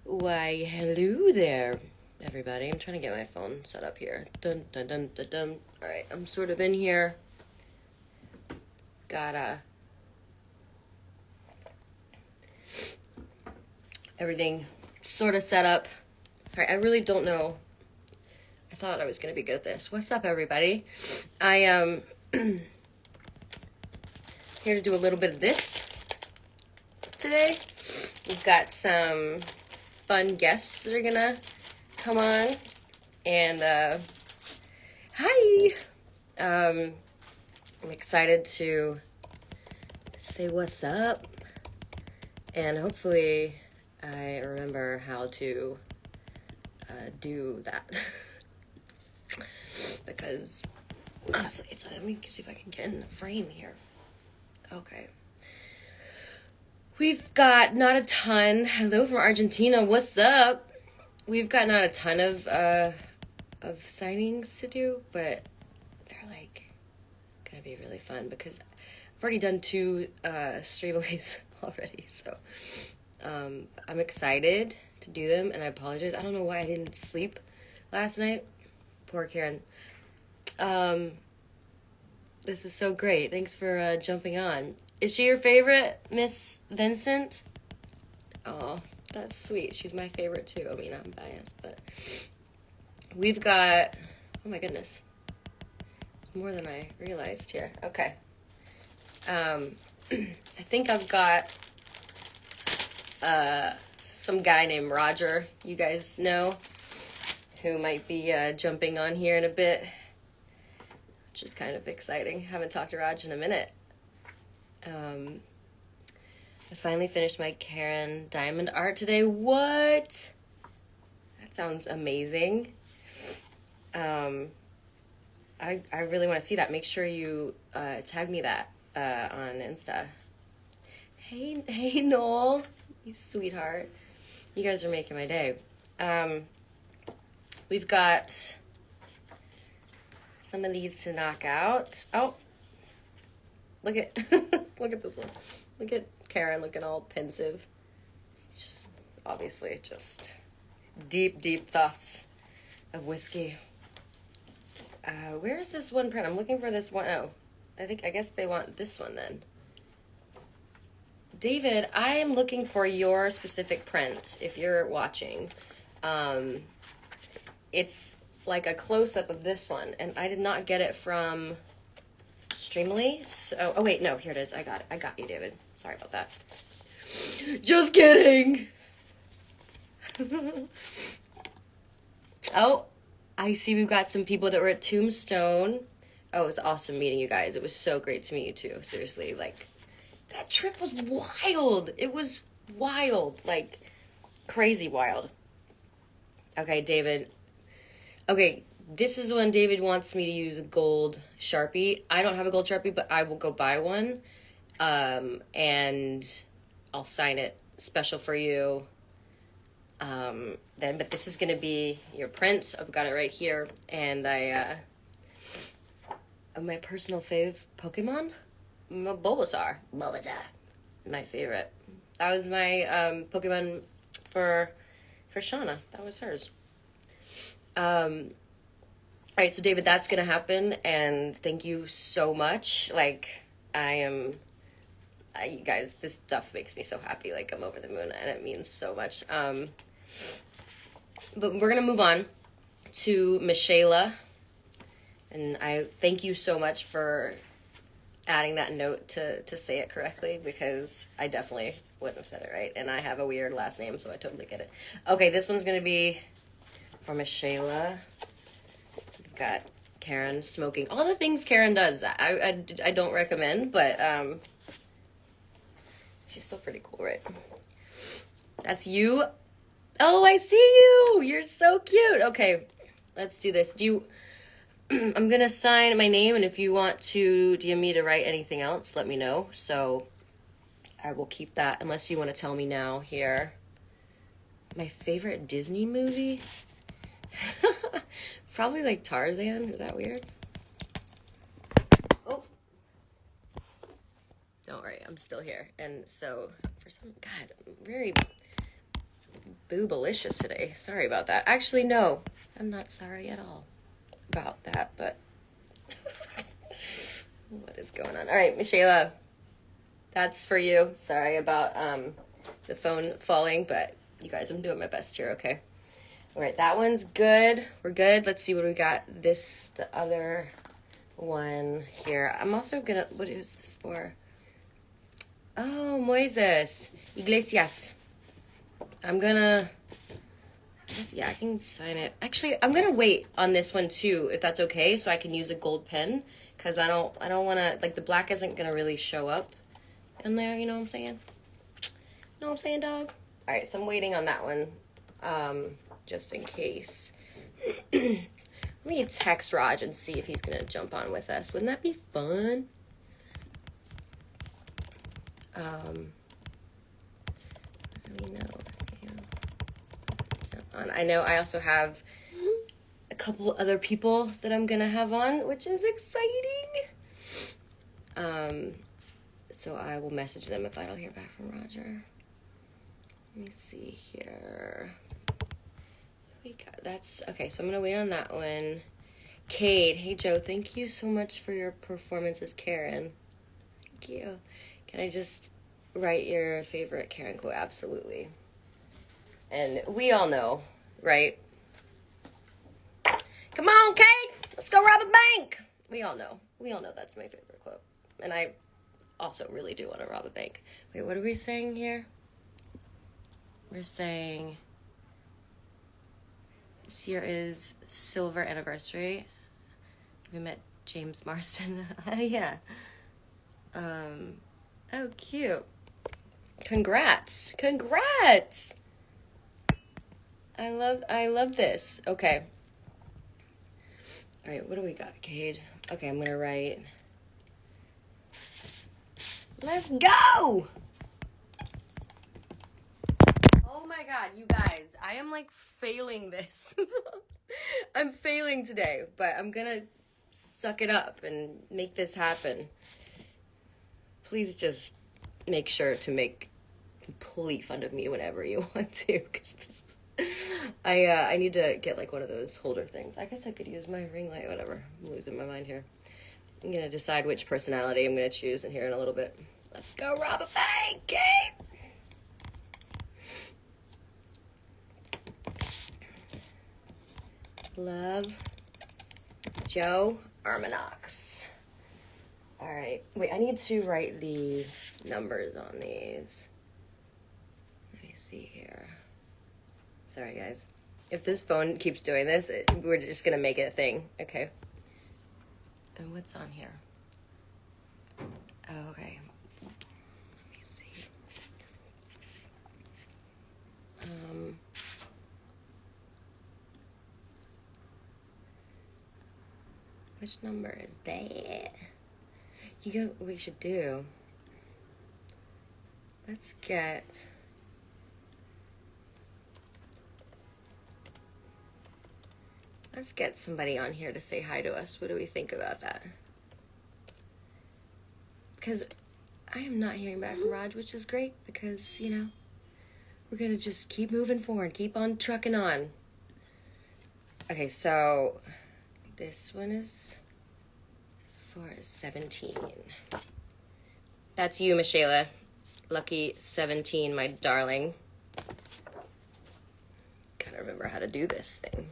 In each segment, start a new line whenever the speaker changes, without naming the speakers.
Why, hello there, everybody. I'm trying to get my phone set up here. Dun, dun, dun, dun, dun. All right, I'm sort of in here. Got everything sort of set up. All right, I really don't know. I thought I was going to be good at this. What's up, everybody? I am here to do a little bit of this today. We've got some fun guests that are going to come on. And, hi! I'm excited to say what's up. And hopefully I remember how to do that. Because, honestly, let me see if I can get in the frame here. Okay. We've got not a ton. Hello from Argentina. What's up? We've got not a ton of signings to do, but they're like gonna be really fun because I've already done 2 Streamilys already, so I'm excited to do them, and I apologize. I don't know why I didn't sleep last night. Poor Karen. This is so great. Thanks for jumping on. Is she your favorite, Miss Vincent? Oh, that's sweet. She's my favorite too. I mean, I'm biased, but we've got, oh my goodness, more than I realized here. Okay. I think I've got some guy named Roger, you guys know, who might be jumping on here in a bit, which is kind of exciting. Haven't talked to Raj in a minute. I finally finished my Karen diamond art today. What? That sounds amazing. I really want to see that. Make sure you tag me that on Insta. Hey Noel, you sweetheart. You guys are making my day. We've got some of these to knock out. Oh, look at look at this one. Look at Karen looking all pensive. Just obviously just deep thoughts of whiskey. Where's this one print? I'm looking for this one. Oh, I guess they want this one then. David, I am looking for your specific print if you're watching. It's like a close-up of this one, and I did not get it from Streamily. So, oh wait, no, here it is. I got it. I got you, David. Sorry about that. Just kidding. Oh, I see we've got some people that were at Tombstone. Oh, it was awesome meeting you guys. It was so great to meet you too. Seriously, like, that trip was wild. It was wild. Like, crazy wild. Okay, David. Okay, this is the one David wants me to use a gold Sharpie. I don't have a gold Sharpie, but I will go buy one. And I'll sign it special for you. But this is going to be your print. I've got it right here. And my personal fave Pokemon, Bulbasaur. My favorite. That was my Pokemon for Shauna. That was hers. All right, so David, that's going to happen, and thank you so much. Like, you guys, this stuff makes me so happy. Like, I'm over the moon, and it means so much. But we're going to move on to Michaela, and I thank you so much for adding that note to say it correctly, because I definitely wouldn't have said it right, and I have a weird last name, so I totally get it. Okay, this one's going to be for Michaela. We've got Karen smoking. All the things Karen does, I don't recommend, but she's still pretty cool, right? That's you. Oh, I see you. You're so cute. Okay, let's do this. I'm going to sign my name, and if you want to DM me to write anything else, let me know. So I will keep that, unless you want to tell me now here. My favorite Disney movie? Probably like Tarzan. Is that weird? Oh. Don't worry, I'm still here. And so, for some, God, very boobalicious today. Sorry about that. Actually, no. I'm not sorry at all about that, but what is going on? All right, Michaela, that's for you. Sorry about the phone falling, but you guys, I'm doing my best here, okay? All right, that one's good. We're good. Let's see what we got. The other one here. I'm also gonna, what is this for? Oh, Moises Iglesias. I'm gonna, yeah, I can sign it. Actually, I'm gonna wait on this one too, if that's okay, so I can use a gold pen, because I don't want to, like, the black isn't gonna really show up in there, you know what I'm saying? You know what I'm saying, dog? All right, so I'm waiting on that one, just in case. Let me text Raj and see if he's gonna jump on with us. Wouldn't that be fun? Let me know. I know I also have a couple other people that I'm gonna have on, which is exciting. So I will message them if I don't hear back from Roger. Let me see here. That's okay. So I'm gonna wait on that one. Cade, hey Joe, thank you so much for your performance as Karen. Thank you. Can I just write your favorite Karen quote? Absolutely. And we all know, right? Come on, Kate, let's go rob a bank. We all know that's my favorite quote. And I also really do want to rob a bank. Wait, what are we saying here? We're saying this year is silver anniversary. We met James Marsden. Yeah. Oh, cute. Congrats. I love this. Okay. All right, what do we got, Cade? Okay, I'm gonna write. Let's go! Oh my God, you guys, I am like failing this. I'm failing today, but I'm gonna suck it up and make this happen. Please just make sure to make complete fun of me whenever you want to, because I need to get like one of those holder things. I guess I could use my ring light, whatever. I'm losing my mind here. I'm gonna decide which personality I'm gonna choose in here in a little bit. Let's go rob a bank, Kate! Love, Joe Armeniox. All right. Wait, I need to write the numbers on these. Let me see here. Sorry, guys. If this phone keeps doing this, we're just going to make it a thing. Okay. And what's on here? Oh, okay. Let me see. Which number is that? You know what we should do? Let's get somebody on here to say hi to us. What do we think about that? Because I am not hearing back from Raj, which is great, because, you know, we're going to just keep moving forward, keep on trucking on. Okay, so this one is for 17. That's you, Michaela. Lucky 17, my darling. Gotta remember how to do this thing.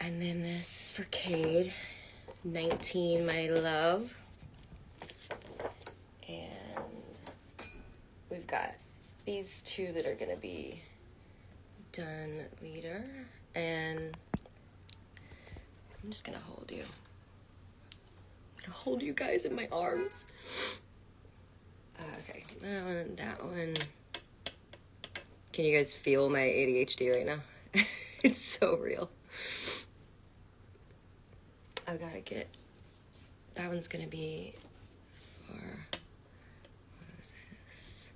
And then this is for Cade. 19, my love. And we've got these two that are gonna be done later. And I'm just gonna hold you. I'm gonna hold you guys in my arms. Okay, that one. Can you guys feel my ADHD right now? It's so real. I gotta get, that one's gonna be for, what is this?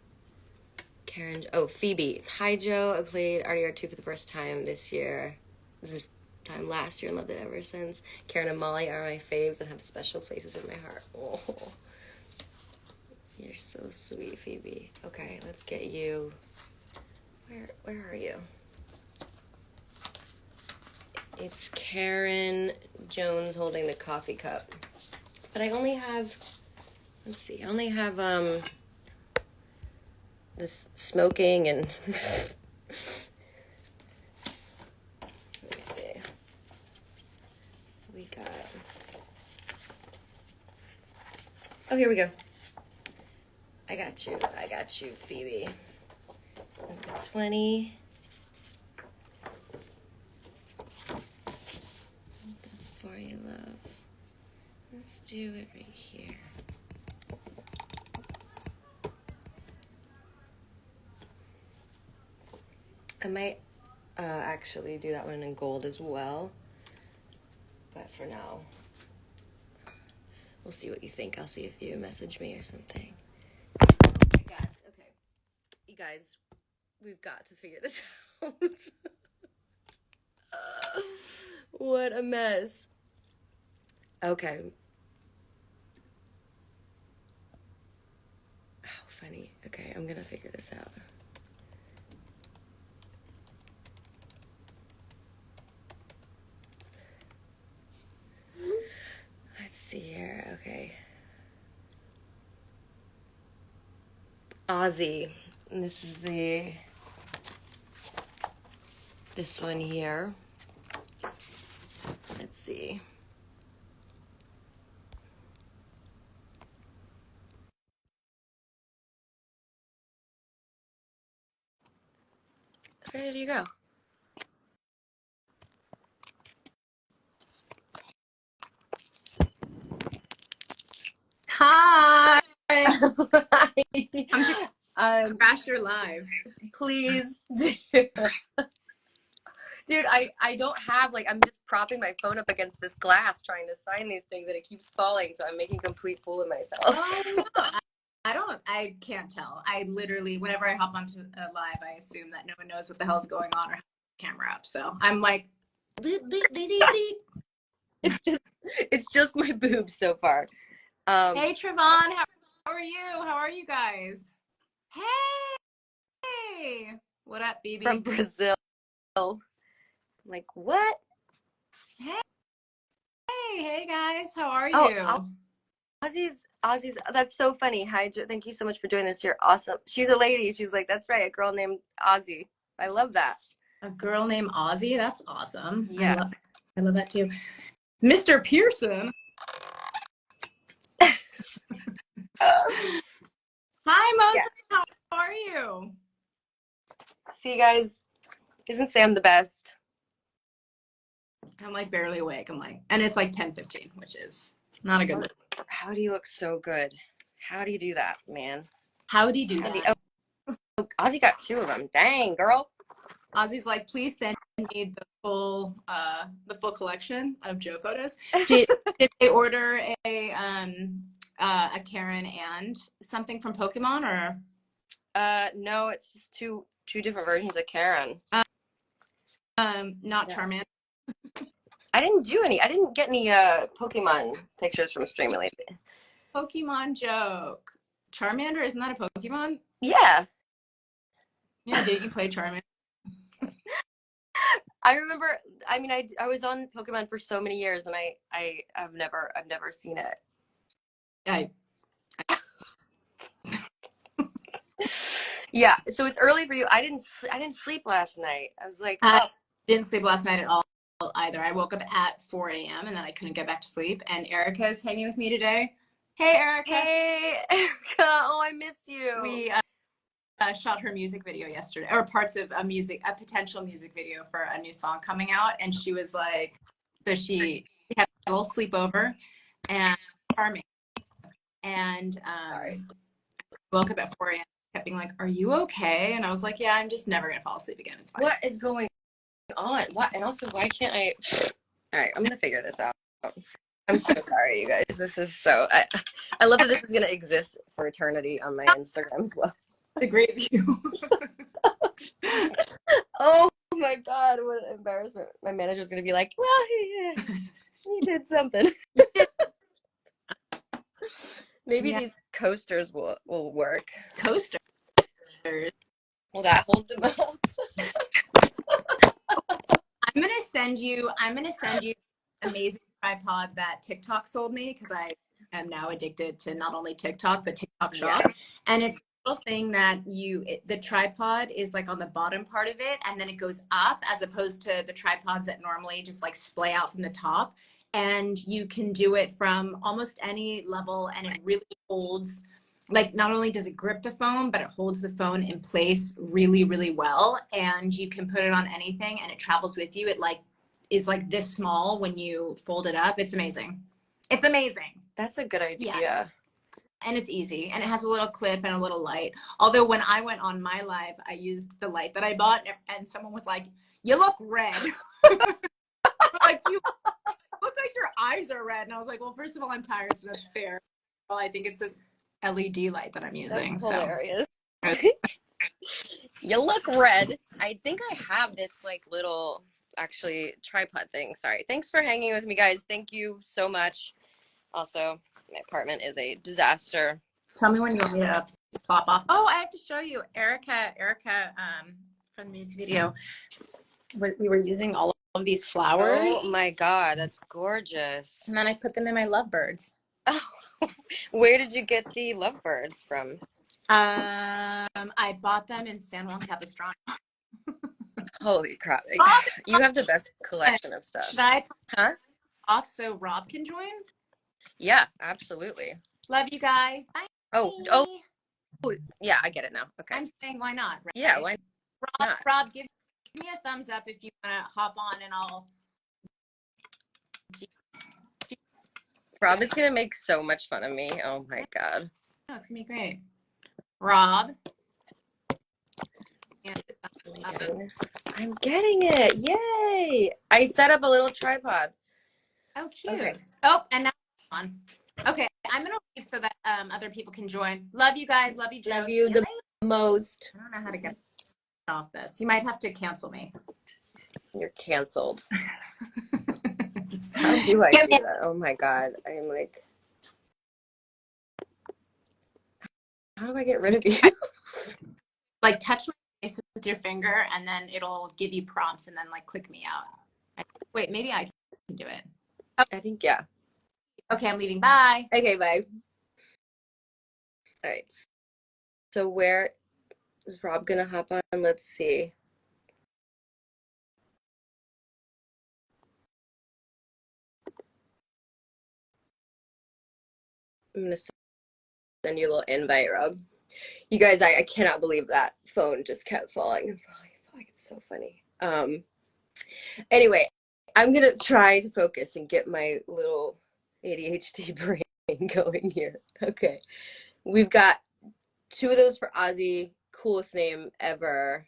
Karen, oh, Phoebe. Hi, Joe. I played RDR2 for the first time this year. This time last year and loved it ever since. Karen and Molly are my faves and have special places in my heart. Oh, you're You're so sweet, Phoebe. Okay, let's get you. Where are you? It's Karen Jones holding the coffee cup. But I only have, let's see, I only have this smoking and let's see. We got, oh, here we go. I got you, Phoebe. Number 20. This for you, love. Let's do it right here. I might actually do that one in gold as well. But for now, we'll see what you think. I'll see if you message me or something. Oh my God. Okay. You guys, we've got to figure this out. What a mess. Okay. Oh, funny. Okay, I'm gonna figure this out. Let's see here. Okay. Ozzy. And this is this one here. Let's see. Where did you go?
Hi.
Crash
your live.
Please do. Dude, I don't have, like, I'm just propping my phone up against this glass trying to sign these things and it keeps falling, so I'm making a complete fool of myself.
Oh, no. I can't tell. I literally, whenever I hop onto a live, I assume that no one knows what the hell's going on or have the camera up. So I'm like,
it's just my boobs so far.
Hey, Trevon, how are you? How are you guys? Hey, what up, Phoebe?
From Brazil. Like, what?
Hey guys, how are you?
Oh, Ozzy's, that's so funny. Hi, thank you so much for doing this. You're awesome. She's a lady. She's like, that's right, a girl named Ozzy. I love that.
A girl named Ozzy? That's awesome.
Yeah.
I love that too. Mr. Pearson. Hi, Moses. Yeah. How are you?
See, guys, isn't Sam the best?
I'm like barely awake. And it's like 10:15, which is not a good look.
How do you look so good? How do you do that, man?
How do you do that?
Oh, Ozzy got 2 of them. Dang, girl.
Ozzy's like, please send me the full collection of Joe photos. Did they order a Karen and something from Pokemon or?
No, it's just two different versions of Karen.
Not Charmander.
I didn't get any Pokemon pictures from Streamily.
Pokemon joke. Charmander, isn't that a Pokemon?
Yeah.
Yeah, did you play Charmander?
I remember, I mean, I was on Pokemon for so many years and I've never seen it. Yeah, so it's early for you. I didn't sleep last night. I was like,
I didn't sleep last night at all either. I woke up at 4 a.m. and then I couldn't get back to sleep. And Erica's hanging with me today. Hey, Erica.
Hey, Erica. Oh, I miss you.
We shot her music video yesterday, or parts of a potential music video for a new song coming out. And she was like, so she had a little sleepover and charming. And woke up at 4 a.m. kept being like, are you okay? And I was like, yeah, I'm just never gonna fall asleep again. It's fine.
What is going on? What? And also, why can't I? All right, I'm gonna figure this out. I'm so sorry, you guys. This is so. I love that this is gonna exist for eternity on my Instagram as well.
It's a great view.
Oh my God, what an embarrassment! My manager's gonna be like, "Well, he did something." Maybe
Yeah.
these coasters will work.
Coasters.
Will that hold them up?
I'm gonna send you amazing tripod that TikTok sold me because I am now addicted to not only TikTok but TikTok Shop.
Yeah.
And it's a little thing that the tripod is like on the bottom part of it, and then it goes up as opposed to the tripods that normally just like splay out from the top. And you can do it from almost any level, and it really holds. Like, not only does it grip the phone, but it holds the phone in place really, really well. And you can put it on anything and it travels with you. It like is like this small when you fold it up. It's amazing. It's amazing.
That's a good idea.
Yeah. And it's easy. And it has a little clip and a little light. Although when I went on my live, I used the light that I bought, and someone was like, "You look red." Like, you look like your eyes are red. And I was like, well, first of all, I'm tired, so that's fair. Well, I think it's this LED light that I'm using.
That's hilarious. You look red. I think I have this like little actually tripod thing. Sorry. Thanks for hanging with me, guys. Thank you so much. Also, my apartment is a disaster.
Tell me when you want me to plop off. Oh, I have to show you Erica from the music video. We were using all of these flowers.
Oh my God, that's gorgeous.
And then I put them in my lovebirds.
Oh, where did you get the lovebirds from?
I bought them in San Juan Capistrano.
Holy crap. You have the best collection of stuff.
Should I
Huh?
off so Rob can join?
Yeah, absolutely.
Love you guys. Bye.
Oh, yeah, I get it now. Okay.
I'm saying why not, right?
Yeah, why not?
Rob, give me a thumbs up if you want to hop on, and I'll.
Rob is going to make so much fun of me. Oh my God.
Oh, it's going to be great. Rob.
I'm getting it. Yay. I set up a little tripod.
Oh, cute.
Okay.
Oh, and now it's on. Okay, I'm going to leave so that other people can join. Love you guys. Love you, Joe.
Love you the most.
I don't know how to get off this. You might have to cancel me.
You're canceled. How do I do that? Oh my God. I am like, how do I get rid of you?
Like, touch my face with your finger, and then it'll give you prompts, and then like click me out. Wait, maybe I can do it.
Oh. I think, yeah.
Okay, I'm leaving. Bye.
Okay, bye. All right. So where is Rob gonna hop on? Let's see. I'm gonna send you a little invite, Rob. You guys, I cannot believe that phone just kept falling and falling and falling. It's so funny. Anyway, I'm gonna try to focus and get my little ADHD brain going here. Okay. We've got 2 of those for Ozzy. Coolest name ever.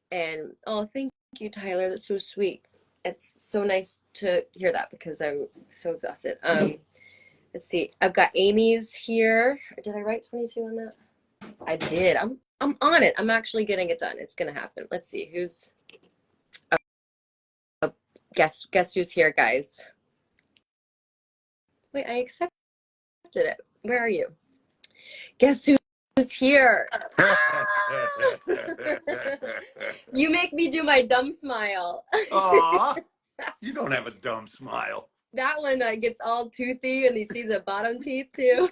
And oh, thank you, Tyler. That's so sweet. It's so nice to hear that because I'm so exhausted. Let's see. I've got Amy's here. Did I write 22 on that? I did. I'm on it. I'm actually getting it done. It's gonna happen. Let's see who's. Guess who's here, guys. Wait, I accepted it. Where are you? Guess who's here? You make me do my dumb smile.
Aw, you don't have a dumb smile.
That one gets all toothy, and you see the bottom teeth too.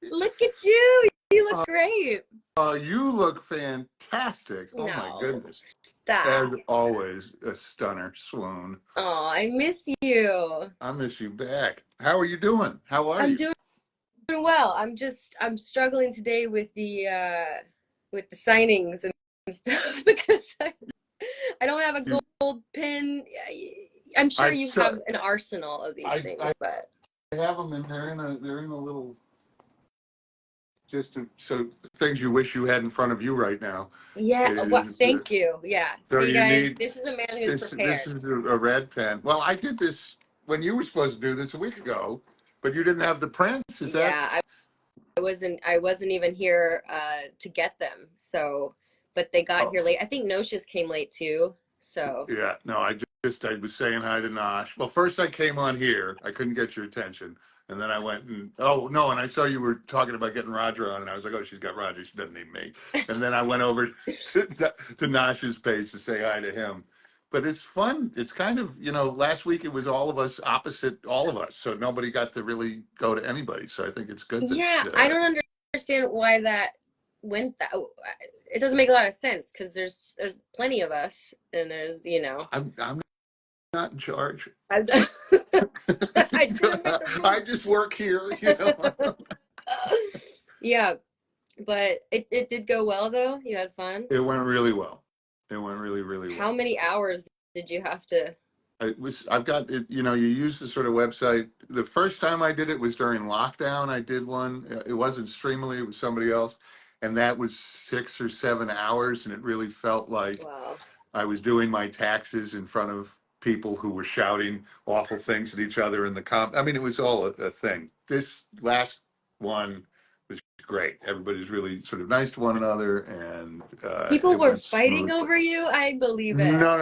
Look at you. You look great.
You look fantastic. Oh my goodness.
Stop.
As always, a stunner, swoon.
Oh, I miss you.
I miss you back. How are you doing? How are you?
I'm doing well. I'm struggling today with the signings and stuff because I don't have a gold pin. I'm sure you have an arsenal of these things, but
I have them, and they're in a little. So things you wish you had in front of you right now.
Yeah. Thank you. Yeah.
So
see, guys, this is a man who's prepared.
This is a red pen. Well, I did this when you were supposed to do this a week ago, but you didn't have the prints. Is that?
Yeah, I wasn't even here to get them. So, but they got here late. I think Nosh's came late too. So.
Yeah. No, I was saying hi to Nosh. Well, first I came on here. I couldn't get your attention. And then I went and, oh, no, and I saw you were talking about getting Roger on, and I was like, oh, she's got Roger. She doesn't need me. And then I went over to Nash's page to say hi to him. But it's fun. It's kind of, last week it was all of us opposite all of us. So nobody got to really go to anybody. So I think it's good
Yeah,
that.
I don't understand why that went that. It doesn't make a lot of sense because there's plenty of us, and there's
I'm not in charge.
I didn't make the
I
rules.
just work here,
Yeah, but it did go well though. You had fun.
It went really well. It went really, really well.
How many hours did you have to?
I've got it, you use the sort of website. The first time I did it was during lockdown. I did one. It wasn't Streamily, it was somebody else. And that was 6 or 7 hours. And it really felt like
Wow.
I was doing my taxes in front of people who were shouting awful things at each other in the I mean, it was all a thing. This last one was great. Everybody's really sort of nice to one another, and
People
it
were
went
fighting
smoothly.
over you? I believe it.
No,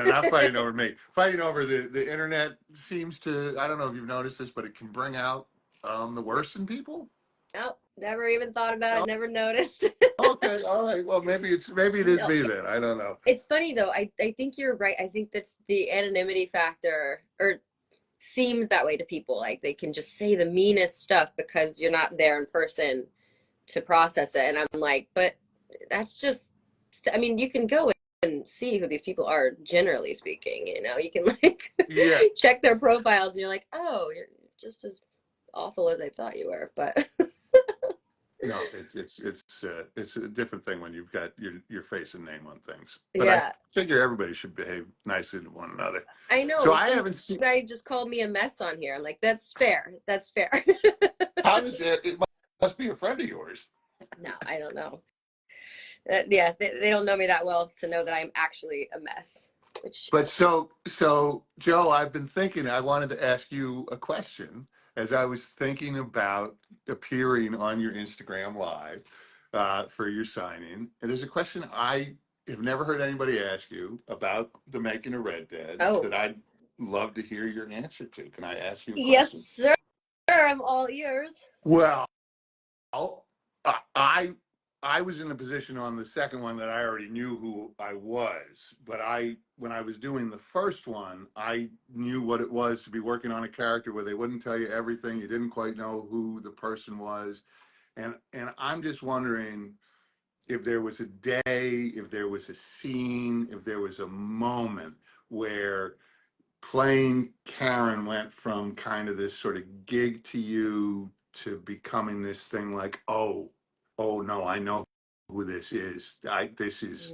not fighting over me. Fighting over the internet seems to, I don't know if you've noticed this, but it can bring out the worst in people.
Oh, never even thought about it, never noticed.
Okay, all right. Well, maybe it is
No.
me then. I don't know.
It's funny though. I think you're right. I think that's the anonymity factor, or seems that way to people. Like they can just say the meanest stuff because you're not there in person to process it. And I'm like, but that's just, I mean, you can go and see who these people are, generally speaking. You can
Yeah.
check their profiles and you're like, oh, you're just as awful as I thought you were. But
No, it's a different thing when you've got your face and name on things. But
yeah,
I figure everybody should behave nicely to one another.
I know.
So I haven't seen.
Guy just called me a mess on here. I'm like, that's fair. That's fair.
How does it? It must be a friend of yours.
No, I don't know. Yeah, they don't know me that well to know that I'm actually a mess.
But so Joe, I've been thinking. I wanted to ask you a question as I was thinking about appearing on your Instagram Live for your signing. And there's a question I have never heard anybody ask you about the making of Red Dead that I'd love to hear your answer to. Can I ask you a question?
Yes, sir. I'm all ears.
Well, I was in a position on the second one that I already knew who I was, but when I was doing the first one, I knew what it was to be working on a character where they wouldn't tell you everything. You didn't quite know who the person was. And I'm just wondering if there was a day, if there was a scene, if there was a moment where playing Karen went from kind of this sort of gig to you to becoming this thing like, oh no, I know who this is. This is,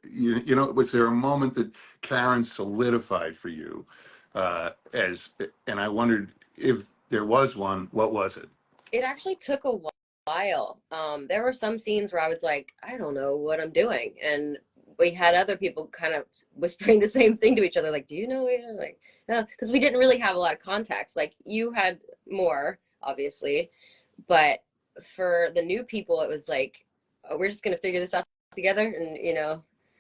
was there a moment that Karen solidified for you and I wondered if there was one, what was it?
It actually took a while. There were some scenes where I was like, I don't know what I'm doing. And we had other people kind of whispering the same thing to each other, like, do you know? Like, no, because we didn't really have a lot of context. Like, you had more, obviously, but for the new people, it was like, oh, we're just gonna figure this out together, and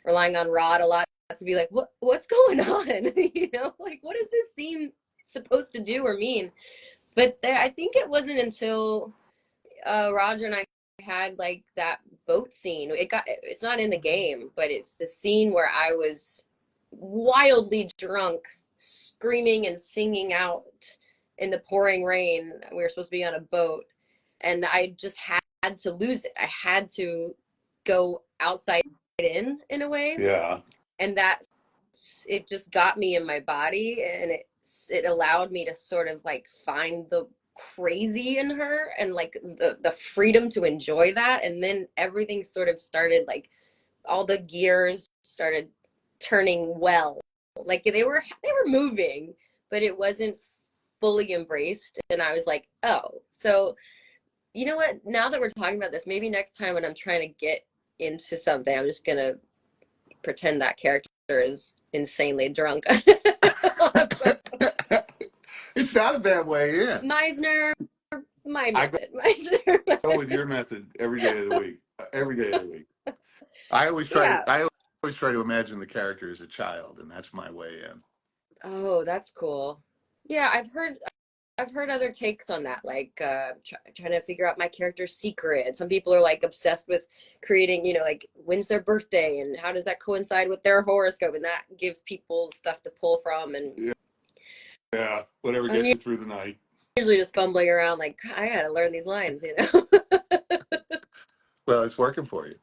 relying on Rod a lot to be like, what's going on? Like, what is this scene supposed to do or mean? But I think it wasn't until Roger and I had like that boat scene. It's not in the game, but it's the scene where I was wildly drunk, screaming and singing out in the pouring rain. We were supposed to be on a boat, and I just had to lose it. I had to go outside in a way.
Yeah.
And it just got me in my body, and it allowed me to sort of like find the crazy in her and like the freedom to enjoy that. And then everything sort of started, like all the gears started turning well. Like they were moving, but it wasn't fully embraced. And I was like, oh, so you know what? Now that we're talking about this, maybe next time when I'm trying to get into something, I'm just gonna pretend that character is insanely drunk.
It's not a bad way in.
Meisner, my method. Meisner.
Go with your method every day of the week. Every day of the week. I always try.
Yeah.
I always try to imagine the character as a child, and that's my way in.
Oh, that's cool. Yeah, I've heard I've heard other takes on that, like trying to figure out my character's secret. Some people are like obsessed with creating, like when's their birthday and how does that coincide with their horoscope, and that gives people stuff to pull from. And
Yeah, whatever
I'm
gets you through the night.
usually just fumbling around, like I gotta learn these lines.
Well, it's working for you.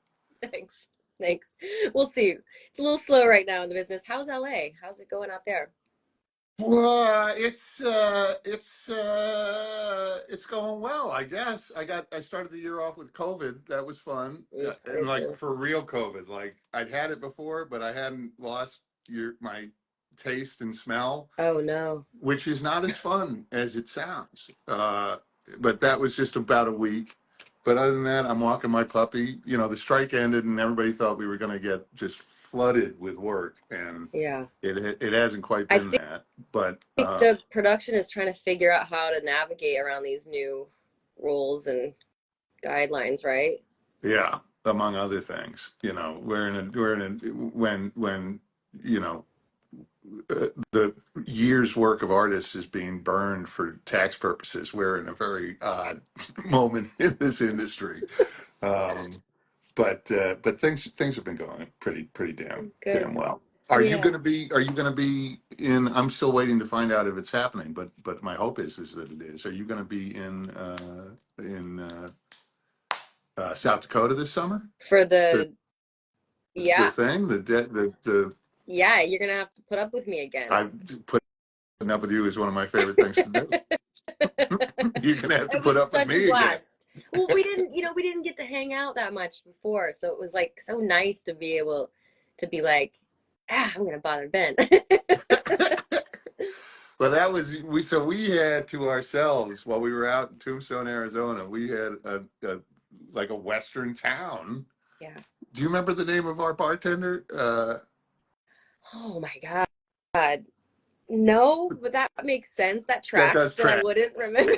Thanks, thanks. We'll see. It's a little slow right now in the business. How's LA? How's it going out there?
Well, it's going well, I guess. I started the year off with COVID. That was fun,
I
and
did
like
too.
for real COVID. Like I'd had it before, but I hadn't lost my taste and smell,
Oh no.
which is not as fun as it sounds. But that was just about a week. But other than that, I'm walking my puppy. The strike ended, and everybody thought we were going to get just flooded with work, and
Yeah.
it hasn't quite
I
been that. But
think the production is trying to figure out how to navigate around these new rules and guidelines, right?
yeah, among other things, we're in a when the year's work of artists is being burned for tax purposes. We're in a very odd moment in this industry. Um, but things have been going pretty
Good.
damn well.
Yeah.
Are you gonna be in? I'm still waiting to find out if it's happening, but my hope is that it is. Are you gonna be in South Dakota this summer?
For
The
yeah,
thing the
yeah, you're gonna have to put up with me again.
I putting up with you is one of my favorite things to do. You're gonna have to
It
put
was
up with
such a
me again.
blast. Well, we didn't get to hang out that much before, so it was like so nice to be able to be like, I'm gonna bother Ben.
Well, that was we had to ourselves while we were out in Tombstone, Arizona. We had a like a Western town.
Yeah.
Do you remember the name of our bartender?
Oh my God. No, but that makes sense. That
That does
tracks, but I
track.
wouldn't remember.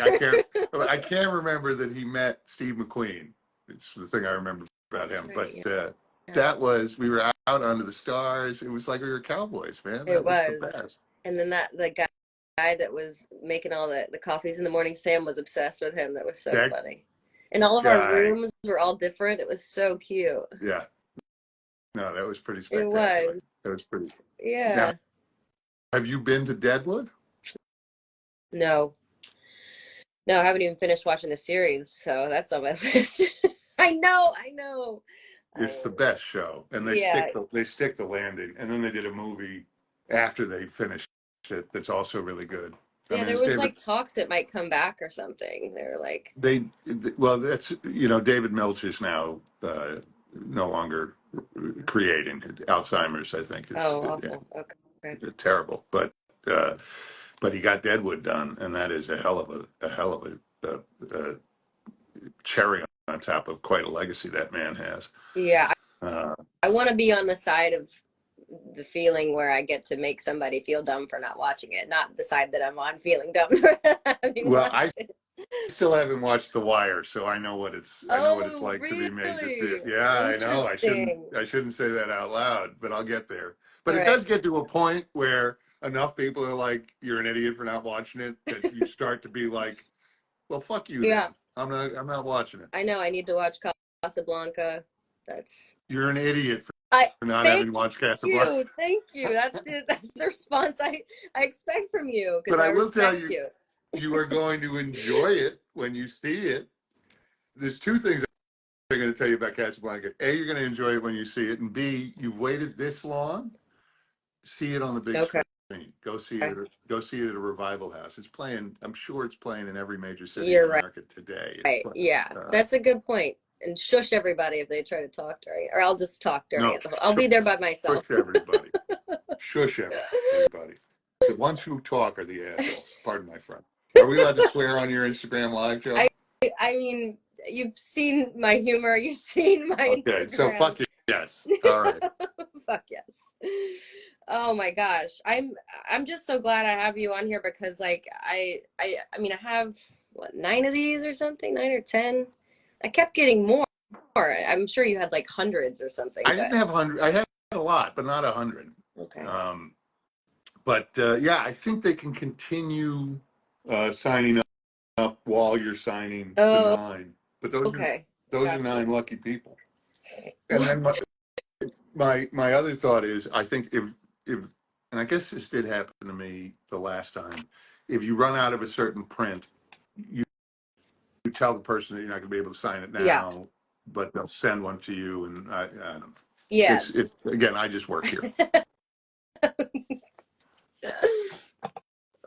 I can't remember that he met Steve McQueen. It's the thing I remember about
That's
him.
right.
But
Yeah.
that was we were out under the stars. It was like we were cowboys, man.
It
That was the
was.
best.
And then the guy that was making all the coffees in the morning, Sam was obsessed with him. That was so
That
funny. And all of our
guy,
rooms were all different. It was so cute.
yeah. No, that was pretty
It
spectacular.
was.
That was pretty. Now,
Yeah.
have you been to Deadwood?
No. No, I haven't even finished watching the series, so that's on my list. I know, I know.
It's the best show, and they
Yeah.
stick the landing, and then they did a movie after they finished it that's also really good. I
Yeah,
mean,
there
it's
was
David.
like talks it might come back or something. They were like,
Well, that's David Milch is now no longer creating. Alzheimer's, I think, is
oh, awful. Okay. Okay.
terrible, but he got Deadwood done, and that is a hell of a cherry on top of quite a legacy that man has.
Yeah,
Uh,
I want to be on the side of the feeling where I get to make somebody feel dumb for not watching it, not the side that I'm on feeling dumb for having
well,
watched
I
it.
still haven't watched The Wire, so I know what it's
Oh,
like to be made to feel.
really?
Yeah, I know.
Interesting.
I shouldn't say that out loud, but I'll get there. But it
Right.
does get to a point where enough people are like, "You're an idiot for not watching it," that you start to be like, "Well, fuck you
Yeah,
then. I'm not watching it."
I know. I need to watch Casablanca. That's
You're an idiot
I
for not
thank
having watched Casablanca.
you. Thank you. That's the response I expect from you because
But
I
I will tell
respect
you,
you.
you are going to enjoy it when you see it. There's two things I'm going to tell you about Casablanca. A, you're going to enjoy it when you see it, and B, you've waited this long. See it on the big
Okay.
screen. Go see it. Go see it at a revival house. It's playing. I'm sure it's playing in every major city in
You're right.
America today.
Right. Yeah. That's a good point. And shush everybody if they try to talk during it. Or I'll just talk during
No,
it. I'll be there by myself.
shush everybody. Shush everybody. The ones who talk are the assholes. Pardon my friend. Are we allowed to swear on your Instagram live, Joe?
I mean, you've seen my humor. You've seen my
Okay, so
Instagram.
fuck you. Yes. All right.
Fuck yes. Oh my gosh. I'm just so glad I have you on here because like I mean I have what 9 of these or something, 9 or 10. I kept getting more. I'm sure you had like hundreds or something,
I
but
didn't have 100. I had a lot, but not 100.
okay.
But yeah, I think they can continue. signing up while you're signing the
Oh,
9. But those
okay.
are
Gotcha.
9 lucky people. And then my other thought is, I think if and I guess this did happen to me the last time. If you run out of a certain print, you tell the person that you're not going to be able to sign it
Yeah.
now, but they'll send one to you. And I don't know.
Yeah.
It's again, I just work here.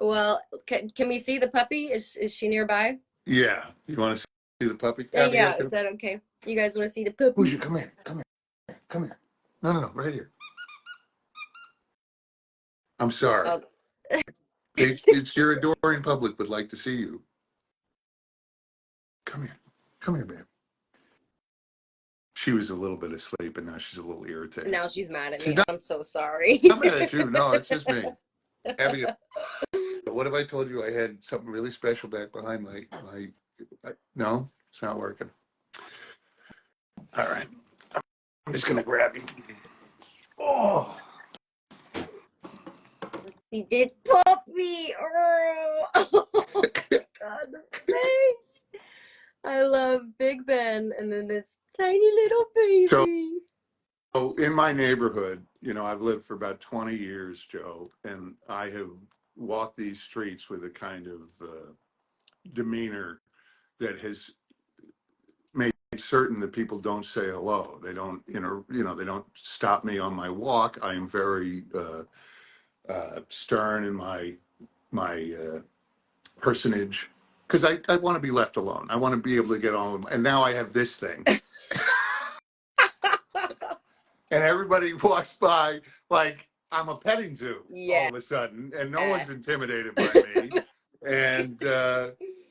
Well, can we see the puppy? Is she nearby?
Yeah, you want to see the puppy?
Yeah,
Abigail,
is that okay? You guys want to see the
who's
puppy?
you? Come here, come here. No, right here. I'm sorry.
Oh,
It's your adoring public would like to see you. Come here, babe. She was a little bit asleep, and now she's a little irritated.
now she's mad at
She's
me.
not
I'm so sorry.
mad at you. No, it's just me. Abigail, what if I told you I had something really special back behind my no, it's not working. All right. I'm just gonna grab you. Oh,
He did puppy. Oh, oh God, the face. I love Big Ben, and then this tiny little
so
baby.
in my neighborhood, I've lived for about 20 years, Joe, and I have walked these streets with a kind of demeanor that has made certain that people don't say hello. They don't, they don't stop me on my walk. I am very stern in my personage because I want to be left alone. I want to be able to get on. And now I have this thing, and everybody walks by like I'm a petting zoo all
Yeah.
of a sudden, and no one's intimidated by me. And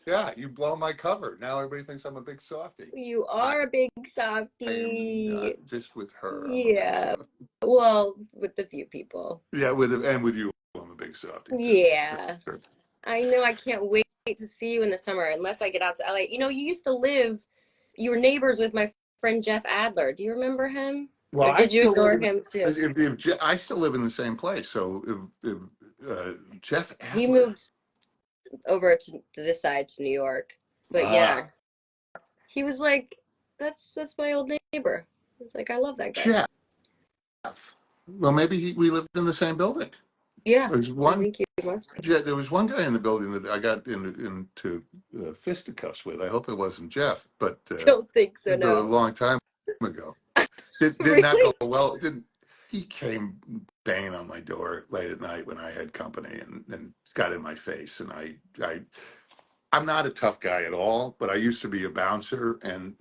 yeah, you blow my cover. Now everybody thinks I'm a big softie.
You are a big
I am not
softie.
just with her. I'm a big
Yeah.
softie.
Well, with a few people.
Yeah, with you, I'm a big softie too.
Yeah.
Sure.
I know. I can't wait to see you in the summer unless I get out to LA. You used to live, you were neighbors with my friend Jeff Adler. Do you remember him?
Well,
Or
I
did you
still live
ignore
in
him too?
I still live in the same place. So Jeff
He
Adler,
moved over to this side to New York. But
ah,
yeah, he was like, that's my old neighbor. It's like I love that guy.
Jeff. Well, maybe we lived in the same building.
Yeah,
There's
I
one.
think he must be.
There was one guy in the building that I got into fisticuffs with. I hope it wasn't Jeff, but
Don't think so,
a
no.
long time ago. Did not
Really?
go well. Didn't he came banging on my door late at night when I had company and got in my face. And I'm not a tough guy at all, but I used to be a bouncer, and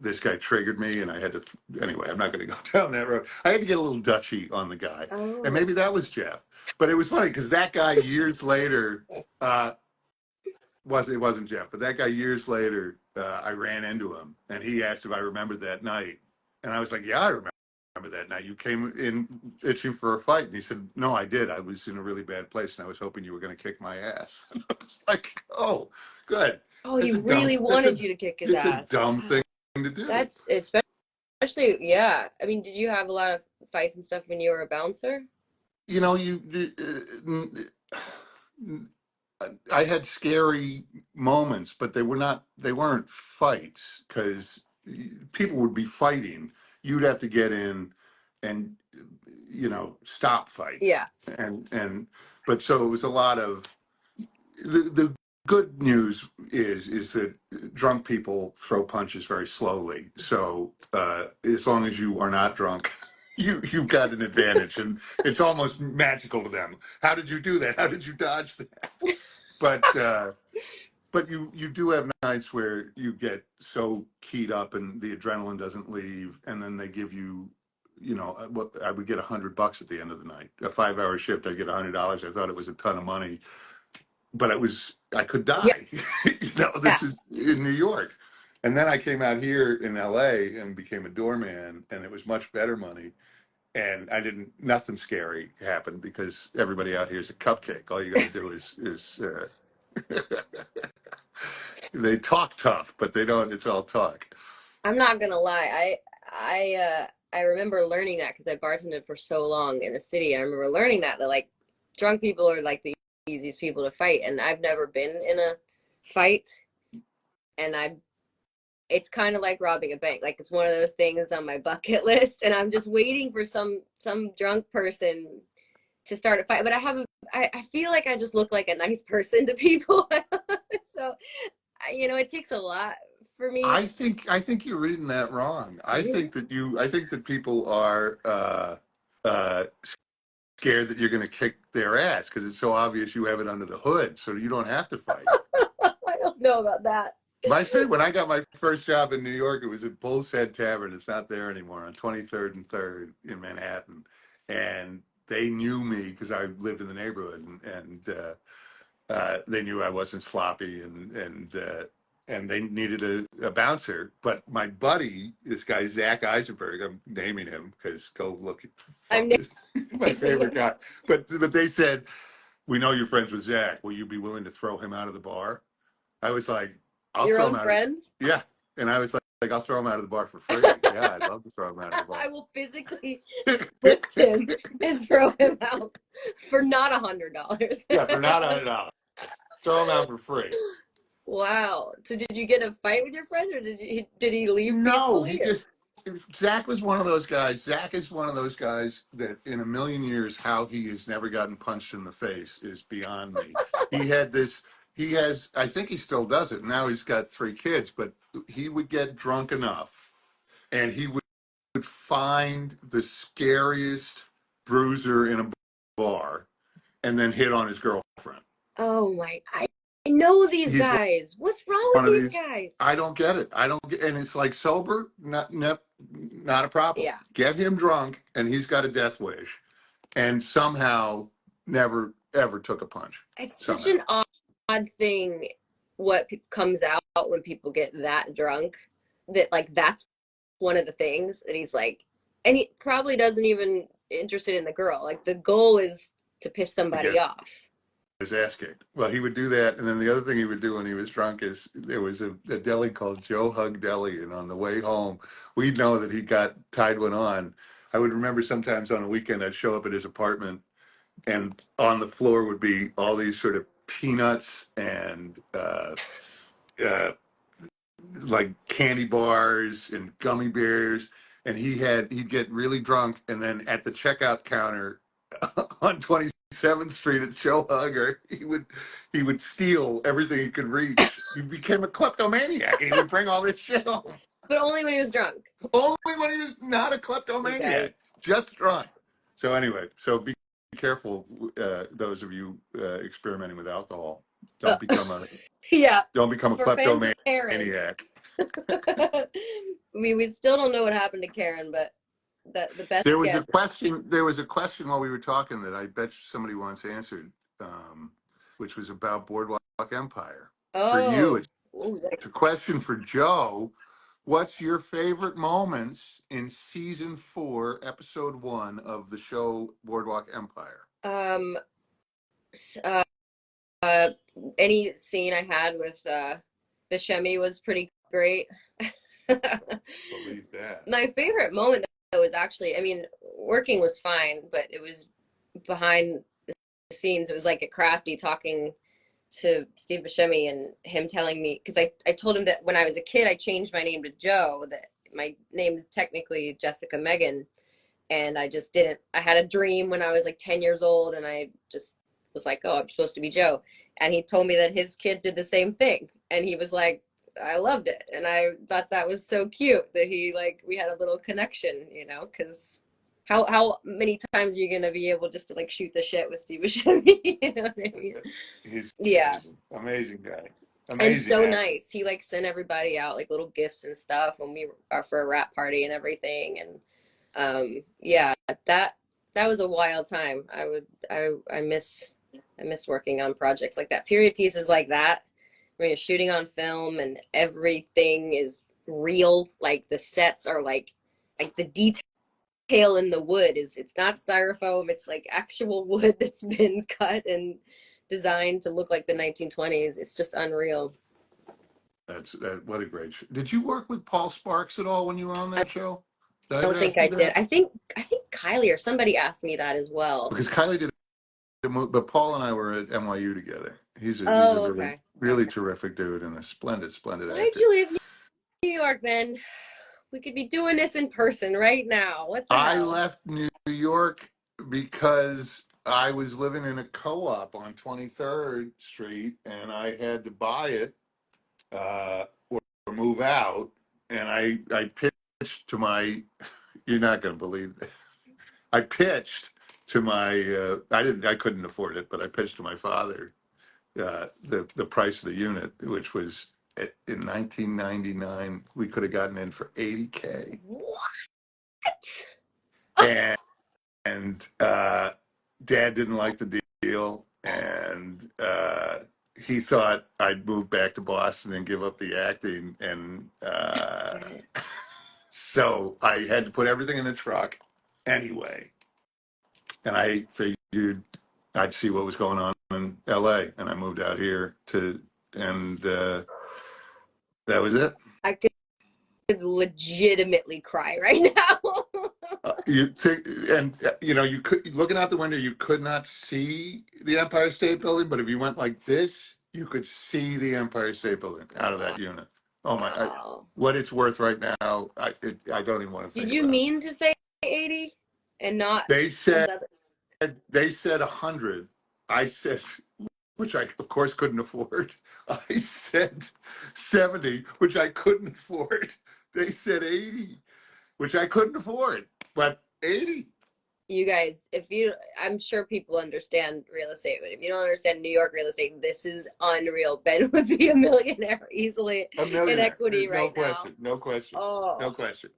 this guy triggered me, and I had to. Anyway, I'm not going to go down that road. I had to get a little Dutchy on the guy, and
Oh.
maybe that was Jeff. But it was funny because that guy years later it wasn't Jeff, but that guy years later I ran into him, and he asked if I remembered that night, and I was like, yeah, I remember that night. You came in itching for a fight, and he said, no, I did. I was in a really bad place, and I was hoping you were going to kick my ass. And I was like, oh, good.
Oh, he really wanted you to kick his
It's a
ass.
dumb
Wow.
thing to do.
That's especially, yeah. I mean, did you have a lot of fights and stuff when you were a bouncer?
I had scary moments, but they weren't fights because people would be fighting. You'd have to get in and, stop fights.
Yeah.
But so it was a lot of the good news is that drunk people throw punches very slowly. So as long as you are not drunk, you've got an advantage, and it's almost magical to them. How did you do that? How did you dodge that? But you do have nights where you get so keyed up and the adrenaline doesn't leave, and then they give you, what I would get $100 at the end of the night. A 5-hour shift, I get $100. I thought it was a ton of money, but I could
Yeah.
die. This is in New York. And then I came out here in LA and became a doorman, and it was much better money. And nothing scary happened because everybody out here is a cupcake. All you got to do is they talk tough, but they don't. It's all talk.
I'm not gonna lie. I remember learning that because I bartended for so long in the city. I remember learning that like drunk people are like the easiest people to fight, and I've never been in a fight, and it's kind of like robbing a bank. Like, it's one of those things on my bucket list, and I'm just waiting for some drunk person to start a fight. But I feel like I just look like a nice person to people. So, it takes a lot for me.
I think you're reading that wrong. I think that people are scared that you're going to kick their ass because it's so obvious you have it under the hood, so you don't have to fight.
I don't know about that.
When I got my first job in New York, it was at Bull's Head Tavern. It's not there anymore, on 23rd and 3rd in Manhattan. And they knew me because I lived in the neighborhood, and they knew I wasn't sloppy, and they needed a bouncer. But my buddy, this guy Zach Eisenberg, I'm naming him because go look at my favorite guy. But they said, "We know you're friends with Zach. Will you be willing to throw him out of the bar?" I was like, "I'll
Your
throw
own
him out."
friends?
Yeah, and I was like, "I'll throw him out of the bar for free." Yeah, I'd love to throw him out of the bar.
I will physically lift him and throw him out for not $100.
Yeah, for not $100. Throw him out for free.
Wow. So did you get a fight with your friend, or did he leave
No,
peacefully?
Zach was one of those guys. Zach is one of those guys that in a million years, how he has never gotten punched in the face is beyond me. I think he still does it. Now he's got 3 kids, but he would get drunk enough and he would find the scariest bruiser in a bar and then hit on his girlfriend.
Oh my! I know these
He's
guys. What's wrong
one
with
of
these
these.
guys?
I don't get it. And it's like sober, not a problem.
Yeah.
Get him drunk, and he's got a death wish, and somehow never ever took a punch.
It's
Somehow.
such an odd thing what comes out when people get that drunk, that like that's one of the things that he's like, and he probably doesn't even interested in the girl. Like, the goal is to piss somebody off.
His ass kicked. Well, he would do that, and then the other thing he would do when he was drunk is there was a deli called Joe Hug Deli, and on the way home, we'd know that he got tied one on. I would remember sometimes on a weekend I'd show up at his apartment, and on the floor would be all these sort of peanuts and like candy bars and gummy bears, and he'd get really drunk, and then at the checkout counter on 27th Street at Joe Hugger, he would steal everything he could reach. He became a kleptomaniac. He would bring all this shit home.
But only when he was drunk.
Only when he was not a kleptomaniac,
Okay.
just drunk. So anyway, be careful, those of you experimenting with alcohol. Don't become a kleptomaniac.
I mean, we still don't know what happened to Karen, but the best.
There was a question while we were talking that I bet somebody once answered, which was about Boardwalk Empire. For you, it's a question for Joe. What's your favorite moments in season 4, episode 1 of the show Boardwalk Empire?
Any scene I had with Buscemi was pretty great.
Believe that.
My favorite moment though was actually, I mean, working was fine, but it was behind the scenes. It was like at Crafty talking to Steve Buscemi and him telling me, because I told him that when I was a kid I changed my name to Joe, that my name is technically Jessica Megan, and I just didn't. I had a dream when I was like 10 years old, and I just was like, oh, I'm supposed to be Joe. And he told me that his kid did the same thing, and he was like, I loved it, and I thought that was so cute that we had a little connection, because how many times are you gonna be able just to like shoot the shit with Steve Buscemi? You know what I mean?
He's amazing guy. Amazing,
and so nice. He like sent everybody out like little gifts and stuff when we are for a rap party and everything, and that was a wild time. I miss working on projects like that, period pieces like that, when you're shooting on film and everything is real. Like the sets are like the detail in the wood it's not styrofoam, it's like actual wood that's been cut and designed to look like the 1920s. It's just unreal.
What a great show. Did you work with Paul Sparks at all when you were on that show?
I don't think I did. I think Kylie or somebody asked me that as well.
Because Kylie did to move, but Paul and I were at NYU together. He's a
Oh,
really
okay.
really terrific dude and a splendid
Why'd
actor.
you leave New York, man? We could be doing this in person right now. What the
I
hell?
left New York because I was living in a co-op on 23rd Street, and I had to buy it or move out. And I pitched to my, you're not going to believe this. I pitched to my, I couldn't afford it, but I pitched to my father the price of the unit, which was in 1999, we could have gotten in for 80K.
What?
And Dad didn't like the deal, and he thought I'd move back to Boston and give up the acting, and so I had to put everything in a truck anyway. And I figured I'd see what was going on in LA, and I moved out here and that was it.
I could legitimately cry right now.
You think, and you could, looking out the window, you could not see the Empire State Building, but if you went like this, you could see the Empire State Building out of that unit. Oh my!
Wow.
What it's worth right now, I don't even want to
Did
think
you
about.
mean to say 80 and not
They said
another?
100. I said, which I of course couldn't afford. I said 70, which I couldn't afford. They said 80, which I couldn't afford, but 80.
You guys, I'm sure people understand real estate, but if you don't understand New York real estate, this is unreal. Ben would be a millionaire easily
A
in
millionaire.
equity
No
right now.
question. No question. No
Oh,
question.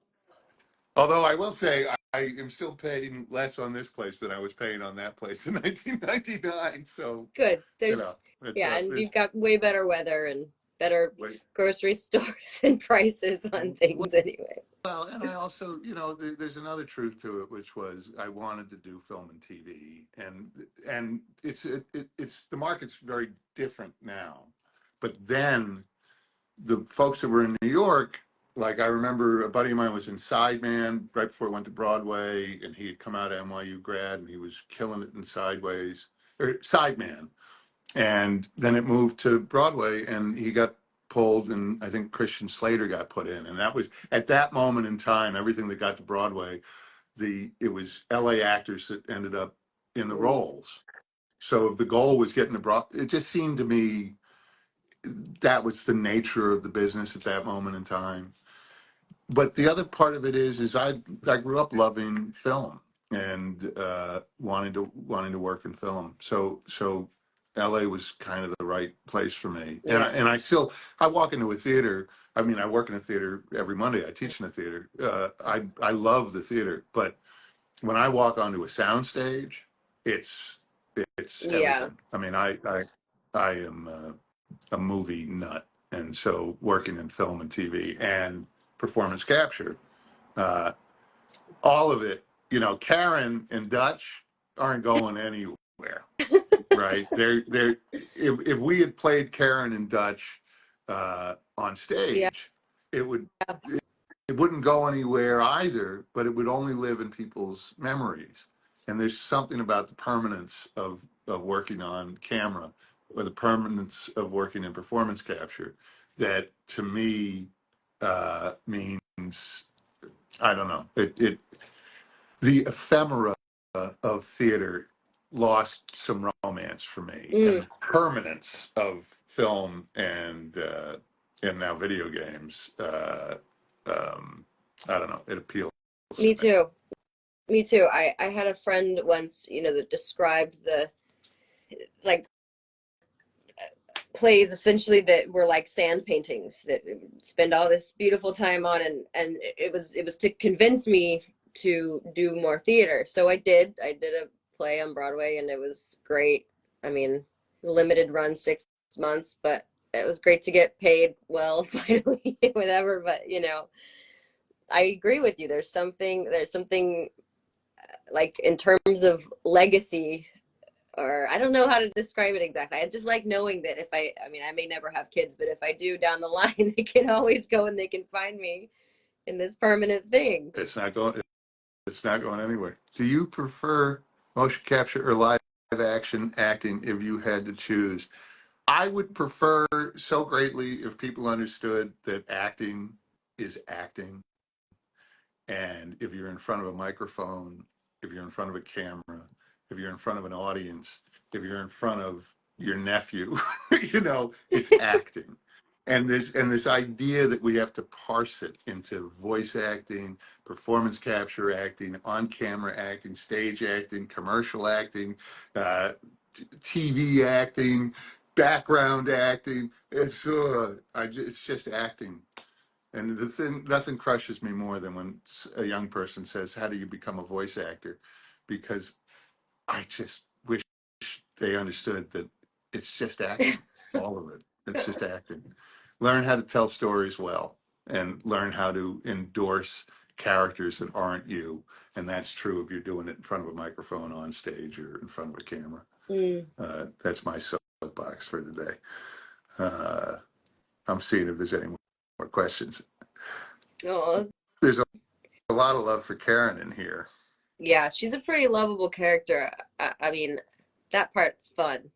Although I will say I am still paying less on this place than I was paying on that place in 1999. So,
good.
it's
Yeah, and
it's
you've got way better weather and better
wait.
grocery stores and prices on things anyway.
Well, and I also, there's another truth to it, which was I wanted to do film and TV, and it's the market's very different now, but then the folks that were in New York, like I remember a buddy of mine was in Sideman right before it went to Broadway, and he had come out of NYU grad, and he was killing it in Sideman, and then it moved to Broadway, and he got pulled, and I think Christian Slater got put in, and that was at that moment in time, everything that got to Broadway, it was LA actors that ended up in the roles. So if the goal was getting to Broadway, it just seemed to me that was the nature of the business at that moment in time. But the other part of it is I grew up loving film and wanting to work in film. So LA was kind of the right place for me. And
Yeah.
I walk into a theater. I mean, I work in a theater every Monday. I teach in a theater. I love the theater, but when I walk onto a soundstage, it's
Yeah.
everything. I mean, I am a movie nut, and so working in film and TV and performance capture, uh, all of it. Karen and Dutch aren't going anywhere, right? They're if we had played Karen and Dutch on
Yeah.
stage, it would it wouldn't go anywhere either, but it would only live in people's memories. And there's something about the permanence of working on camera or the permanence of working in performance capture that to me means, I don't know, the ephemera of theater lost some romance for me, and
Mm,
the permanence of film and now video games. I don't know. It appeals
me
to me.
too. Me too. I had a friend once, that described the like plays essentially that were like sand paintings that spend all this beautiful time on, and it was to convince me to do more theater. So I did a play on Broadway, and it was great. I mean, limited run, 6 months, but it was great to get paid well finally, whatever. But I agree with you. There's something like in terms of legacy, or I don't know how to describe it exactly. I just like knowing that I mean, I may never have kids, but if I do down the line, they can always go and they can find me in this permanent thing.
It's not going. It's not going anywhere. Do you prefer motion capture or live action acting if you had to choose? I would prefer so greatly if people understood that acting is acting. And if you're in front of a microphone, if you're in front of a camera, if you're in front of an audience, if you're in front of your nephew, it's acting. And this idea that we have to parse it into voice acting, performance capture acting, on camera acting, stage acting, commercial acting, TV acting, background acting. It's just acting. And nothing crushes me more than when a young person says, "How do you become a voice actor?" Because I just wish they understood that it's just acting, all of it. It's just acting. Learn how to tell stories well, and learn how to endorse characters that aren't you. And that's true if you're doing it in front of a microphone, on stage, or in front of a camera. That's my soapbox for today. I'm seeing if there's any more questions.
Oh,
There's a lot of love for Karen in here.
yeah, she's a pretty lovable character. I mean, that part's fun.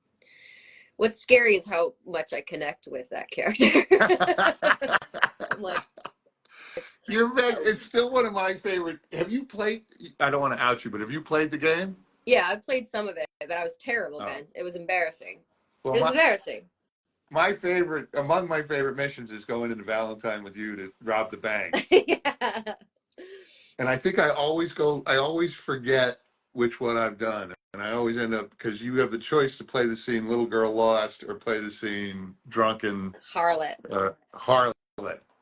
What's scary is how much I connect with that character. I'm like,
It's still one of my favorite. Have you played? I don't want to out you, but have you played the game?
yeah, I played some of it, but I was terrible,
Oh.
man. It was embarrassing.
Well,
It was embarrassing.
among my favorite missions is going into Valentine with you to rob the bank.
Yeah.
And I think I always forget which one I've done. And I always end up, because you have the choice to play the scene Little Girl Lost or play the scene Drunken
Harlot.
Harlot.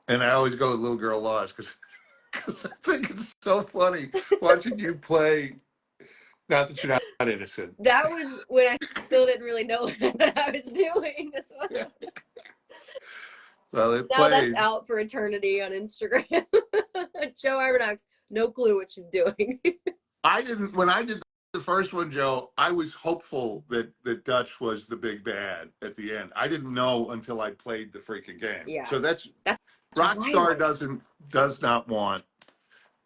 And I always go with Little Girl Lost because I think it's so funny watching you play. Not that you're not innocent.
That was when I still didn't really know what I was doing as well.
Well, it
Now
played.
that's out for eternity on Instagram. Joe Armeniox, no clue what she's doing.
When I did the first one, Joe, I was hopeful that Dutch was the big bad at the end. I didn't know until I played the freaking game.
Yeah.
So that's
Rockstar
does not want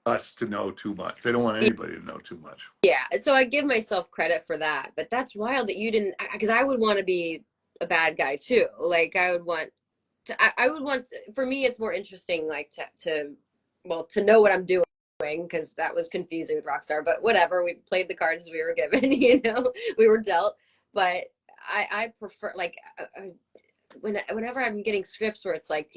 us to know too much. They don't want anybody to know too much.
Yeah, so I give myself credit for that, but that's wild that you didn't, because I would want to be a bad guy too. Like I would want for me, it's more interesting, like to know what I'm doing, because that was confusing with Rockstar, but whatever, we played the cards we were given, we were dealt. But I prefer, like, whenever I'm getting scripts where it's like,